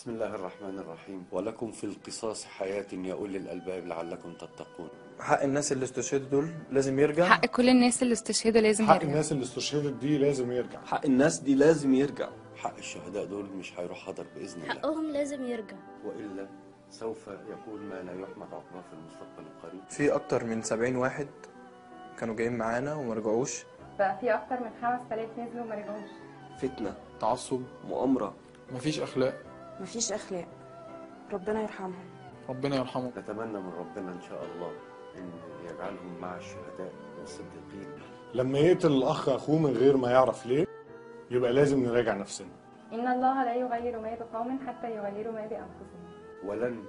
بسم الله الرحمن الرحيم. ولكم في القصاص حياة يا أولي الألباب لعلكم تتقون. حق الناس اللي استشهدوا دول لازم يرجع. حق كل الناس اللي استشهدوا لازم حق يرجع. الناس اللي استشهدت دي لازم يرجع. حق الناس دي لازم يرجع. حق الشهداء دول مش هيروح هدر بإذن الله، حقهم لازم يرجع، وإلا سوف يكون ما لا يحمد عقباه في المستقبل القريب. في أكتر من 70 واحد كانوا جايين معانا وما رجعوش. بقى في أكتر من 5000 نزلوا وما رجعوش. فتنة، تعصب، مؤامرة، مفيش أخلاق. مفيش أخلاق، ربنا يرحمهم. ربنا يرحمه. نتمنى من ربنا إن شاء الله إن يجعلهم مع الشهداء والصديقين. لما يقتل الأخ أخوه من غير ما يعرف ليه يبقى لازم نراجع نفسنا. إن الله لا يغير ما بقوم حتى يغيروا ما بأنفسهم. ولن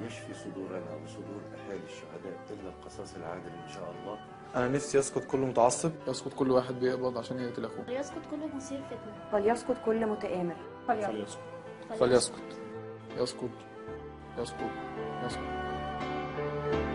يشفي صدورنا وصدور أهالي الشهداء إلا القصاص العادل إن شاء الله. أنا نفسي يسقط كل متعصب، يسقط كل واحد بيقبض عشان يقتل أخوه. وليسقط كل مثير فتنة، فليسقط كل متآمر. فليسقط. فليسقط. يسقط. يسقط. يسقط.